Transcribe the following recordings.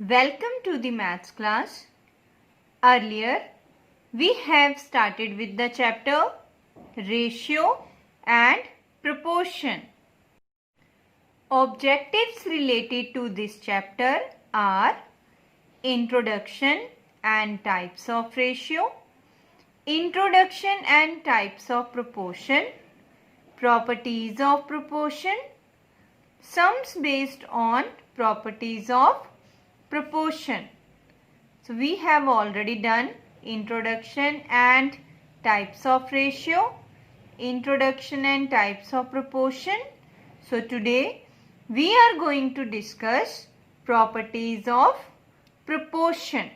Welcome to the maths class. Earlier, we have started with the chapter ratio and proportion. Objectives related to this chapter are introduction and types of ratio, introduction and types of proportion, properties of proportion, sums based on properties of proportion. So we have already done introduction and types of ratio, introduction and types of proportion. So today we are going to discuss properties of proportion.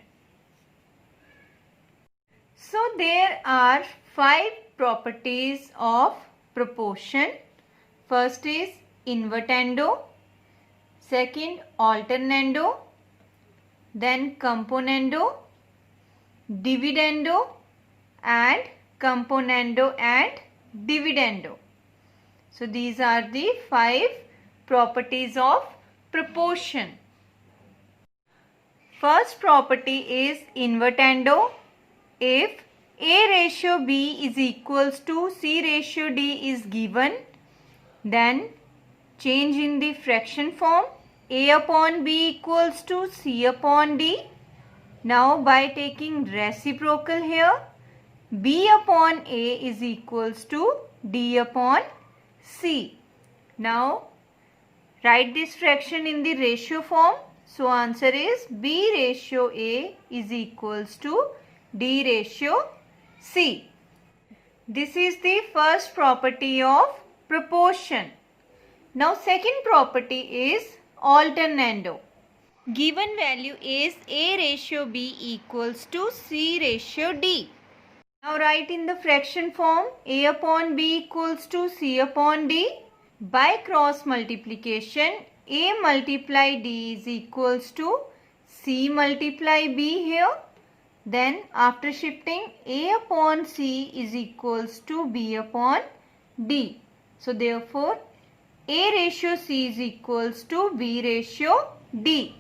So there are 5 properties of proportion. First is invertendo, second alternando, then componendo, dividendo and componendo and dividendo. So these are the 5 properties of proportion. First property is invertendo. If A ratio B is equals to C ratio D is given, then change in the fraction form. A upon B equals to C upon D. Now by taking reciprocal here, B upon A is equals to D upon C. Now write this fraction in the ratio form. So answer is B ratio A is equals to D ratio C. This is the first property of proportion. Now second property is alternando. Given value is A ratio B equals to C ratio D. Now write in the fraction form A upon B equals to C upon D. By cross multiplication, A multiply D is equals to C multiply B here. Then after shifting, A upon C is equals to B upon D. So therefore A ratio C is equals to B ratio D.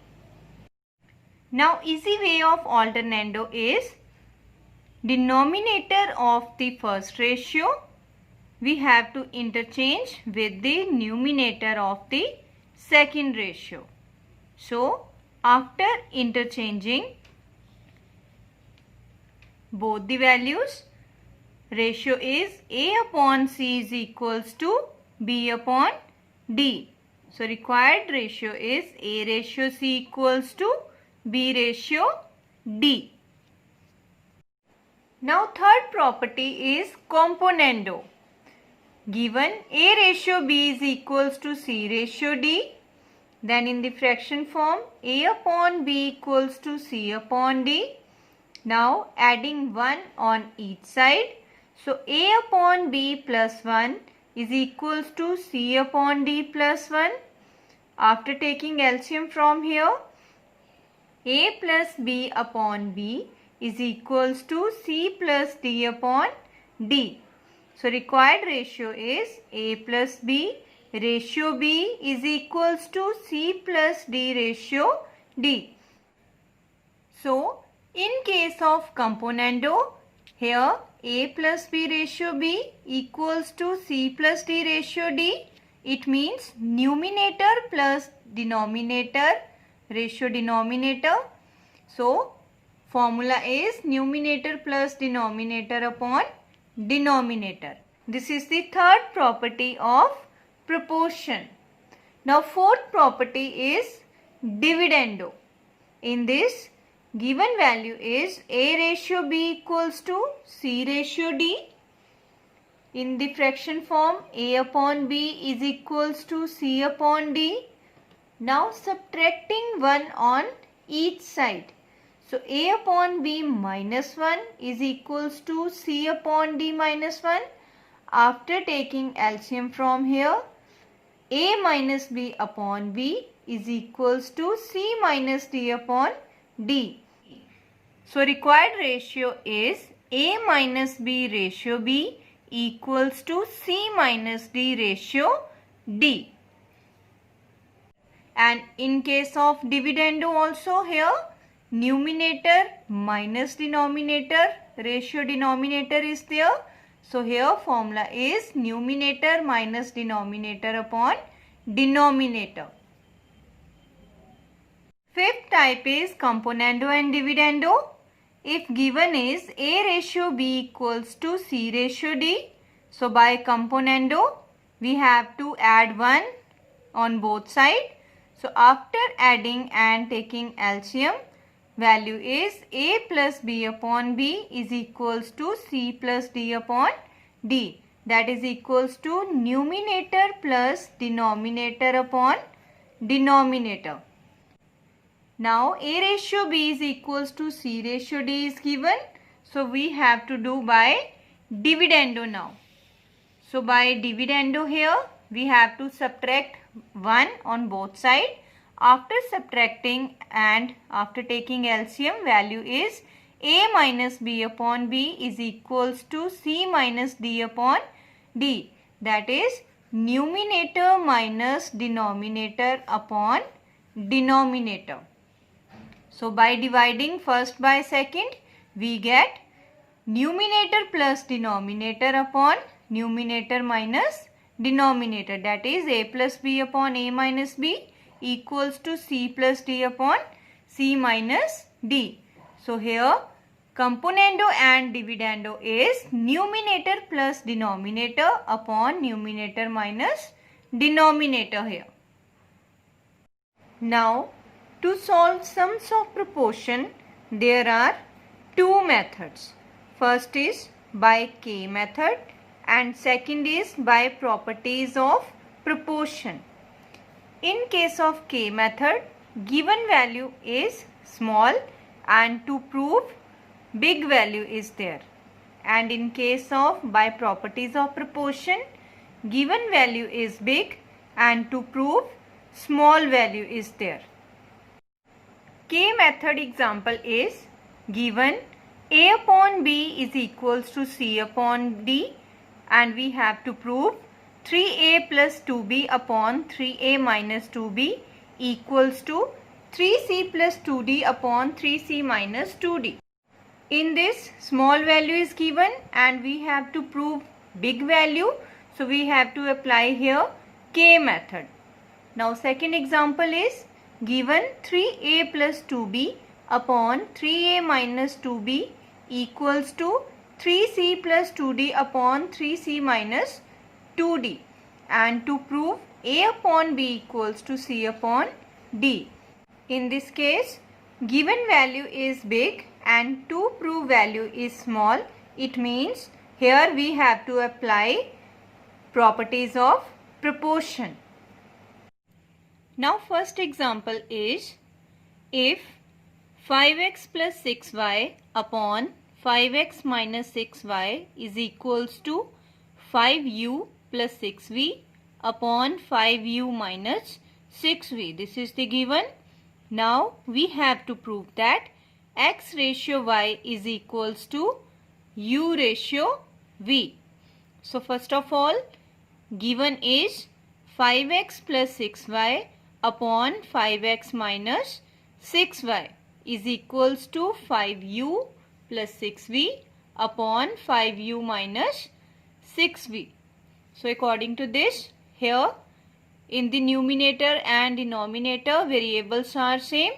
Now easy way of alternando is denominator of the first ratio we have to interchange with the numerator of the second ratio. So after interchanging both the values, ratio is A upon C is equals to B upon D. So required ratio is A ratio C equals to B ratio D. Now third property is componendo. Given A ratio B is equals to C ratio D, then in the fraction form A upon B equals to C upon D. Now adding 1 on each side. So A upon B plus 1 is equals to C upon D plus 1. After taking LCM from here, A plus B upon B is equals to C plus D upon D. So required ratio is A plus B. Ratio B is equals to C plus D ratio D. So in case of componendo, here A plus B ratio B equals to C plus D ratio D. It means numerator plus denominator ratio denominator. So formula is numerator plus denominator upon denominator. This is the third property of proportion. Now fourth property is dividendo. In this, given value is A ratio B equals to C ratio D. In the fraction form, A upon B is equals to C upon D. Now subtracting 1 on each side. So A upon B minus 1 is equals to C upon D minus 1. After taking LCM from here, A minus B upon B is equals to C minus D upon D. So required ratio is A minus B ratio B equals to C minus D ratio D. And in case of dividendo also, here numerator minus denominator, ratio denominator is there. So here formula is numerator minus denominator upon denominator. Fifth type is componendo and dividendo. If given is A ratio B equals to C ratio D, so by componendo we have to add 1 on both sides. So after adding and taking LCM, value is A plus B upon B is equals to C plus D upon D. That is equals to numerator plus denominator upon denominator. Now A ratio B is equals to C ratio D is given. So we have to do by dividendo now. So by dividendo here we have to subtract 1 on both sides. After subtracting and after taking LCM, value is A minus B upon B is equals to C minus D upon D. That is numerator minus denominator upon denominator. So by dividing first by second, we get numerator plus denominator upon numerator minus denominator. That is A plus B upon A minus B equals to C plus D upon C minus D. So here componendo and dividendo is numerator plus denominator upon numerator minus denominator here. Now to solve sums of proportion, there are two methods. First is by K method and second is by properties of proportion. In case of K method, given value is small and to prove big value is there. And in case of by properties of proportion, given value is big and to prove small value is there. K method example is given A upon B is equals to C upon D and we have to prove 3A plus 2B upon 3A minus 2B equals to 3C plus 2D upon 3C minus 2D. In this, small value is given and we have to prove big value. So we have to apply here K method. Now second example is given 3A plus 2B upon 3A minus 2B equals to 3C plus 2D upon 3C minus 2D, and to prove A upon B equals to C upon D. In this case, given value is big and to prove value is small. It means here we have to apply properties of proportion. Now first example is if 5x plus 6y upon 5x minus 6y is equals to 5u plus 6v upon 5u minus 6v. This is the given. Now we have to prove that x ratio y is equals to u ratio v. So first of all, given is 5x plus 6y upon 5x minus 6y is equals to 5u plus 6v upon 5u minus 6v. So according to this, here in the numerator and denominator variables are same.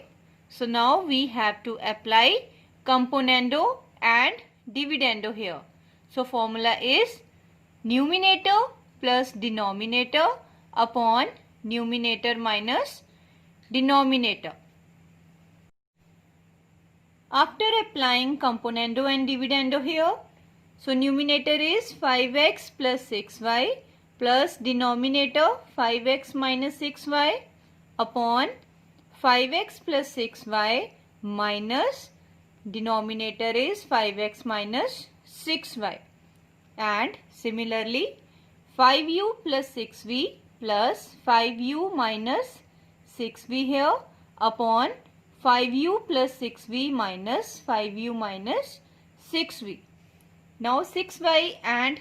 So now we have to apply componendo and dividendo here. So formula is numerator plus denominator upon numerator minus denominator. After applying componendo and dividendo here, so numerator is 5x plus 6y plus denominator 5x minus 6y upon 5x plus 6y minus denominator is 5x minus 6y, and similarly 5u plus 6v plus 5u minus 6v here upon 5u plus 6v minus 5u minus 6v. Now 6y and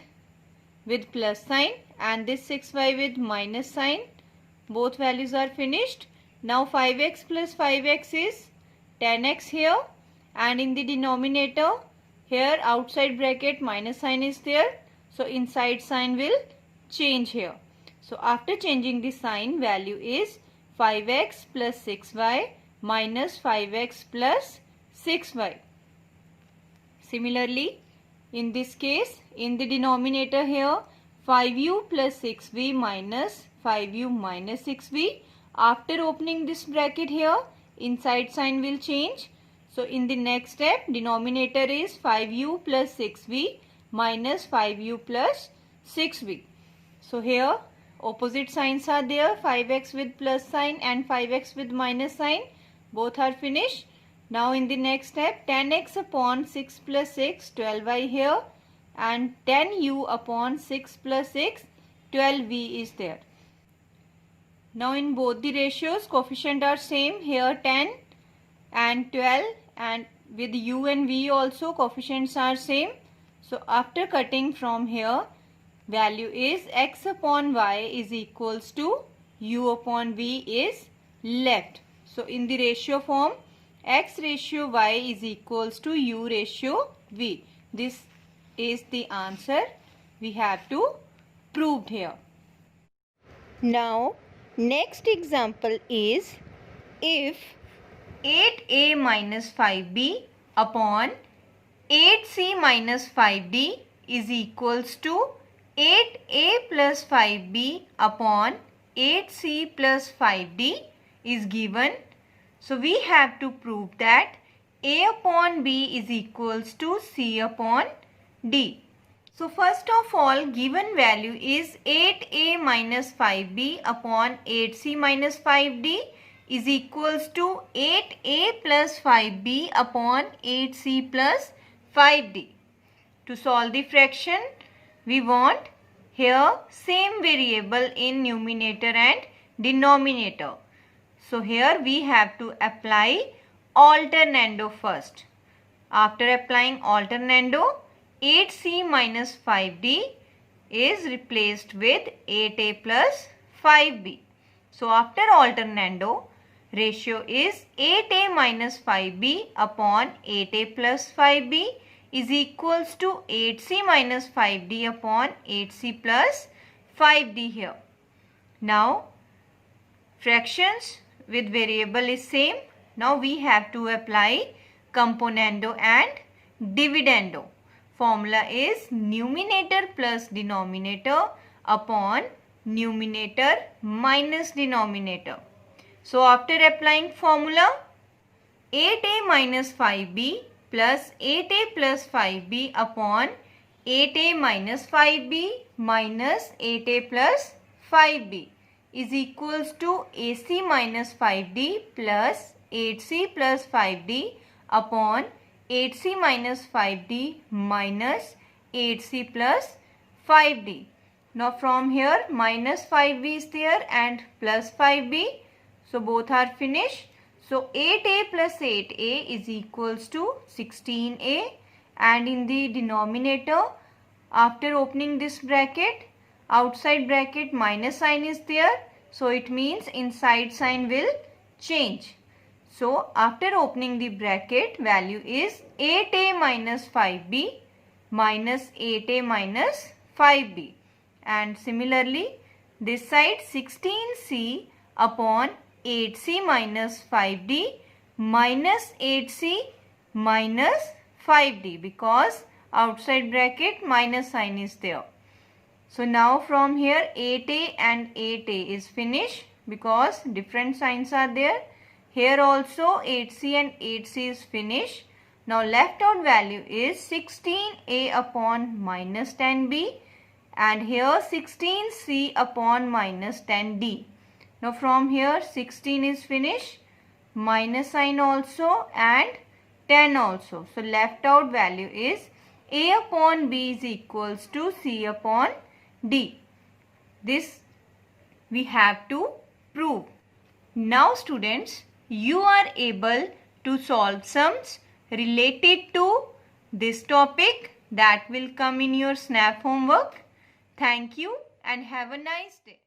with plus sign and this 6y with minus sign, both values are finished. Now 5x plus 5x is 10x here, and in the denominator here outside bracket minus sign is there, so inside sign will change here. So after changing the sign, value is 5x plus 6y minus 5x plus 6y. Similarly, in this case, in the denominator here 5u plus 6v minus 5u minus 6v. After opening this bracket here, inside sign will change. So in the next step, denominator is 5u plus 6v minus 5u plus 6v. So here opposite signs are there, 5x with plus sign and 5x with minus sign. Both are finished. Now in the next step, 10x upon 6 plus 6, 12y here, and 10u upon 6 plus 6, 12v is there. Now in both the ratios, coefficient are same. Here 10 and 12, and with u and v also coefficients are same. So after cutting from here, value is x upon y is equals to u upon v is left. So in the ratio form, x ratio y is equals to u ratio v. This is the answer we have to prove here. Now next example is, if 8a minus 5b upon 8c minus 5d is equals to 8a plus 5b upon 8c plus 5d is given. So we have to prove that a upon b is equals to c upon d. So first of all, given value is 8a minus 5b upon 8c minus 5d is equals to 8a plus 5b upon 8c plus 5d. To solve the fraction, we want here same variable in numerator and denominator. So here we have to apply alternando first. After applying alternando, 8c minus 5d is replaced with 8a plus 5b. So after alternando, ratio is 8a minus 5b upon 8a plus 5b is equals to 8c minus 5d upon 8c plus 5d here. Now fractions with variable is same. Now we have to apply componendo and dividendo. Formula is numerator plus denominator upon numerator minus denominator. So after applying formula, 8a minus 5b plus 8a plus 5b upon 8a minus 5b minus 8a plus 5b is equals to ac minus 5d plus 8c plus 5d upon 8c minus 5d minus 8c plus 5d. Now from here minus 5b is there and plus 5b. So both are finished. So 8a plus 8a is equals to 16a, and in the denominator after opening this bracket, outside bracket minus sign is there. So it means inside sign will change. So after opening the bracket, value is 8a minus 5b minus 8a minus 5b. And similarly, this side 16c upon 8c minus 5d minus 8c minus 5d, because outside bracket minus sign is there. So now from here 8a and 8a is finished because different signs are there. Here also 8c and 8c is finished. Now left out value is 16a upon minus 10b, and here 16c upon minus 10d. Now from here 16 is finished, minus sign also and 10 also. So left out value is a upon b is equals to c upon d. This we have to prove. Now students, you are able to solve sums related to this topic that will come in your SNAP homework. Thank you and have a nice day.